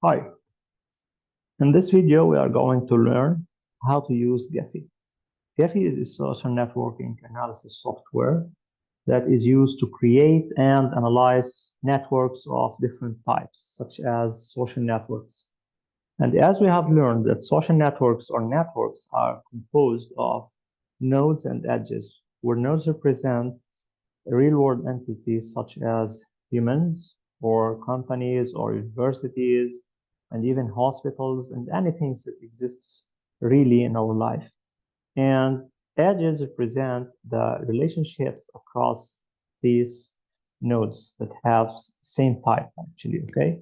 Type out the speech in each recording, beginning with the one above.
Hi, in this video we are going to learn how to use Gephi. Gephi is a social networking analysis software that is used to create and analyze networks of different types, such as social networks. And as we have learned that social networks or networks are composed of nodes and edges, where nodes represent real-world entities such as humans or companies or universities and even hospitals and anything that exists really in our life. And edges represent the relationships across these nodes that have same type actually, okay?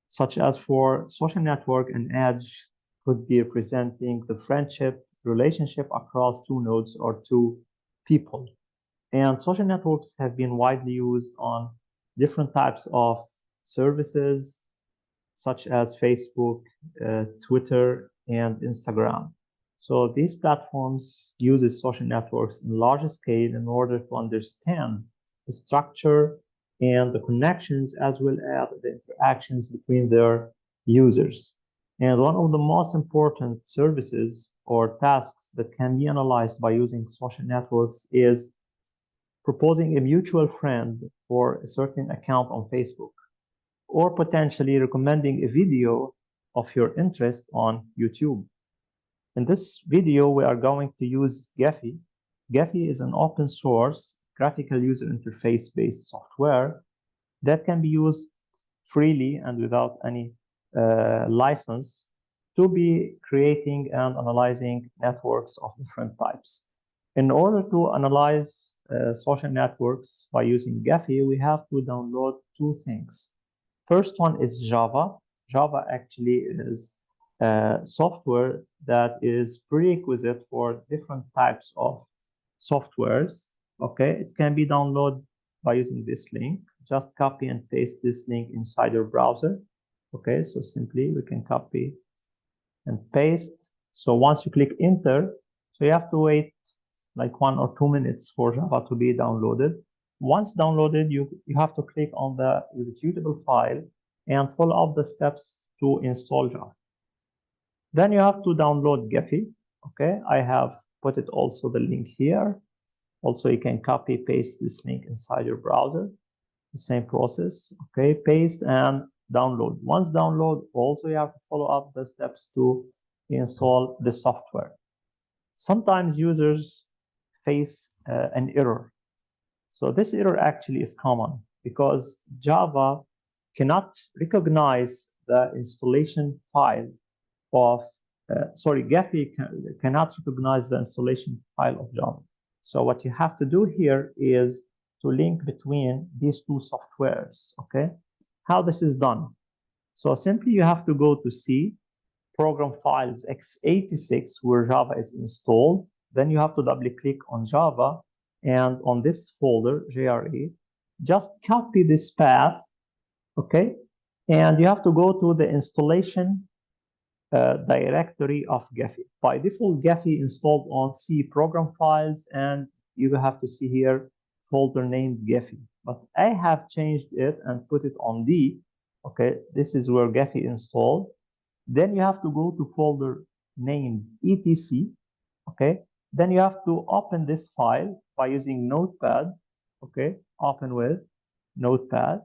Such as for social network, an edge could be representing the friendship relationship across two nodes or two people. And social networks have been widely used on different types of services, such as Facebook, Twitter, and Instagram. So these platforms use social networks in large scale in order to understand the structure and the connections as well as the interactions between their users. And one of the most important services or tasks that can be analyzed by using social networks is proposing a mutual friend for a certain account on Facebook, or potentially recommending a video of your interest on YouTube. In this video, we are going to use Gephi. Gephi is an open source graphical user interface based software that can be used freely and without any license to be creating and analyzing networks of different types. In order to analyze social networks by using Gephi, we have to download two things. First one is Java. Java actually is software that is prerequisite for different types of softwares. Okay, it can be downloaded by using this link. Just copy and paste this link inside your browser. Okay, so simply we can copy and paste. So once you click enter, so you have to wait like 1 or 2 minutes for Java to be downloaded. Once downloaded, you have to click on the executable file and follow up the steps to install Java. Then you have to download Gephi. Okay, I have put it also the link here. Also, you can copy paste this link inside your browser. The same process. Okay, paste and download. Once download, also you have to follow up the steps to install the software. Sometimes users face an error. So this error actually is common because Java cannot recognize the installation file of, Gephi cannot recognize the installation file of Java. So what you have to do here is to link between these two softwares, okay? How this is done? So simply you have to go to C, program files x86 where Java is installed. Then you have to double click on Java and on this folder, JRE, just copy this path, okay? And you have to go to the installation directory of Gephi. By default, Gephi installed on C program files, and you have to see here folder named Gephi. But I have changed it and put it on D. Okay, this is where Gephi installed. Then you have to go to folder named etc. Okay, then you have to open this file by using Notepad. Okay, open with Notepad.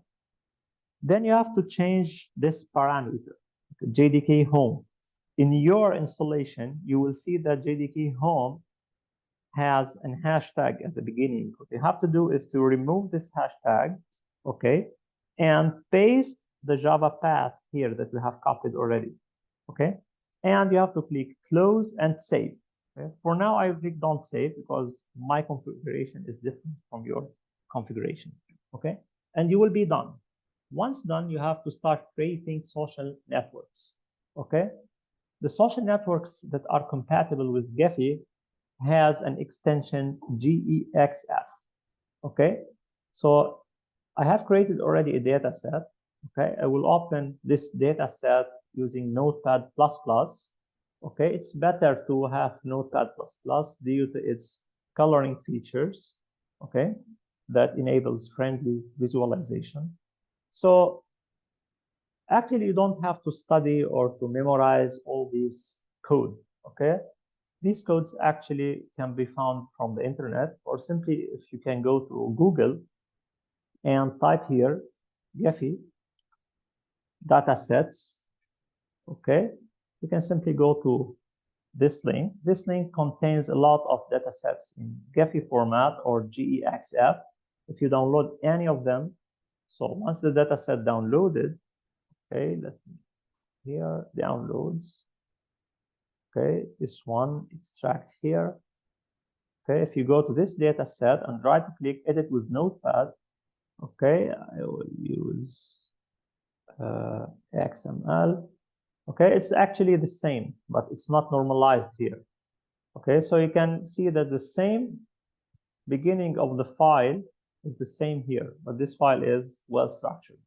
Then you have to change this parameter, JDK home. In your installation, you will see that JDK home has a hashtag at the beginning. What you have to do is to remove this hashtag, okay, and paste the Java path here that we have copied already, okay? And you have to click close and save. Okay? For now, I click don't save because my configuration is different from your configuration, okay? And you will be done. Once done, you have to start creating social networks, okay? The social networks that are compatible with Gephi has an extension GEXF, okay? So I have created already a data set, okay? I will open this data set using Notepad++, okay? It's better to have Notepad++ due to its coloring features, okay? That enables friendly visualization. So Actually, you don't have to study or to memorize all these code, okay? These codes actually can be found from the internet, or simply if you can go to Google and type here Gephi datasets, okay? You can simply go to this link. This link contains a lot of datasets in Gephi format or GEXF. If you download any of them, so once the dataset downloaded, okay, let me here downloads. Okay, this one extract here. Okay, if you go to this data set and right click edit with notepad, okay, I will use XML. Okay, it's actually the same, but it's not normalized here. Okay, so you can see that the same beginning of the file is the same here, but this file is well structured.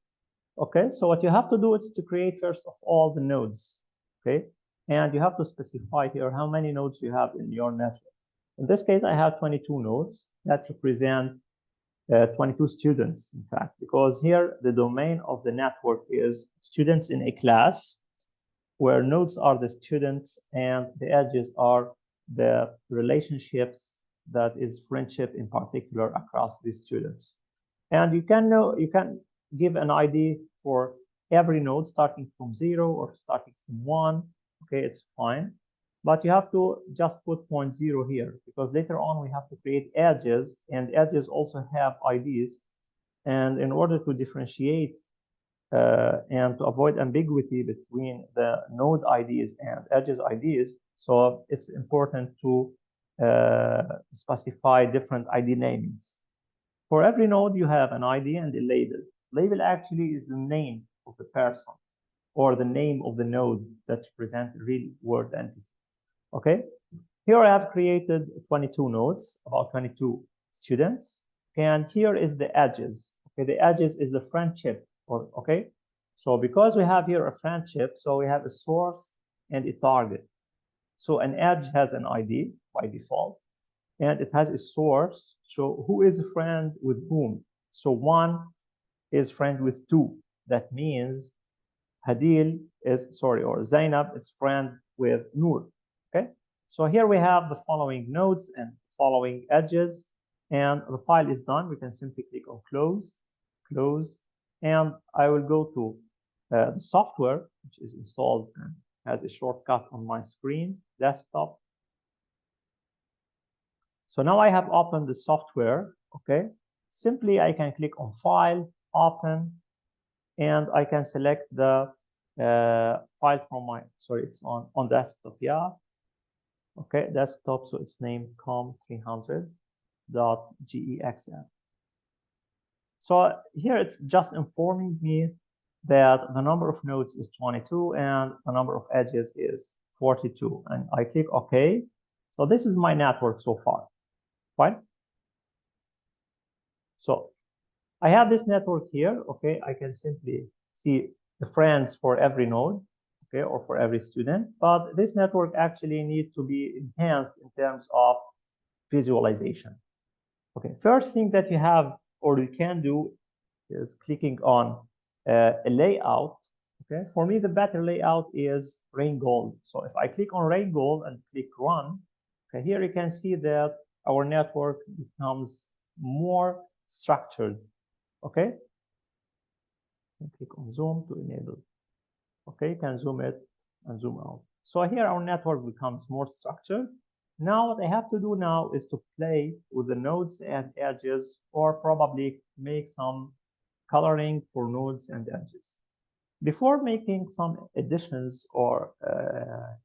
Okay, so what you have to do is to create first of all the nodes. Okay, and you have to specify here how many nodes you have in your network. In this case, I have 22 nodes that represent 22 students, in fact, because here the domain of the network is students in a class, where nodes are the students and the edges are the relationships, that is friendship in particular across these students. And you can give an ID for every node starting from 0 or starting from 1. Okay, it's fine. But you have to just put 0.0 here, because later on we have to create edges, and edges also have IDs. And in order to differentiate and to avoid ambiguity between the node IDs and edges IDs, so it's important to specify different ID namings. For every node, you have an ID and a label. Label actually is the name of the person or the name of the node that represent a real world entity. Okay, here I have created 22 nodes, about 22 students, and here is the edges. Okay, the edges is the friendship. Okay, so because we have here a friendship, so we have a source and a target. So an edge has an ID by default, and it has a source. So who is a friend with whom? So 1 is friend with 2. That means Hadil is, or Zainab is friend with Noor. Okay, so here we have the following nodes and following edges, and the file is done. We can simply click on close, and I will go to the software, which is installed and has a shortcut on my screen, desktop. So now I have opened the software. Okay, simply I can click on File, Open, and I can select the file from my, it's on desktop, yeah. Okay, desktop, so it's named com300.gexf. So here it's just informing me that the number of nodes is 22 and the number of edges is 42. And I click OK. So this is my network so far, right? So I have this network here. Okay, I can simply see the friends for every node, okay, or for every student. But this network actually needs to be enhanced in terms of visualization. Okay, first thing that you have or you can do is clicking on a layout. Okay, for me the better layout is Rheingold. So if I click on Rheingold and click Run, okay, here you can see that our network becomes more structured. Okay, click on Zoom to enable. Okay, you can zoom it and zoom out. So here our network becomes more structured. Now what I have to do now is to play with the nodes and edges, or probably make some coloring for nodes and edges. Before making some additions or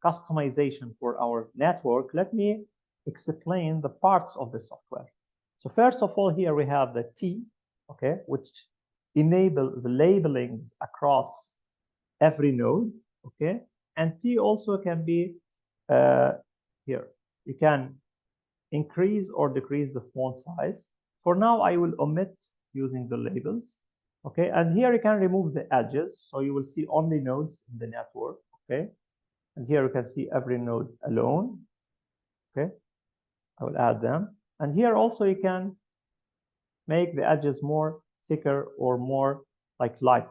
customization for our network, let me explain the parts of the software. So first of all, here we have the T, okay, which enable the labelings across every node, okay, and T also can be here. You can increase or decrease the font size. For now, I will omit using the labels. Okay, and here you can remove the edges, so you will see only nodes in the network. Okay, and here you can see every node alone. Okay, I will add them, and here also you can make the edges more thicker or more like lighter.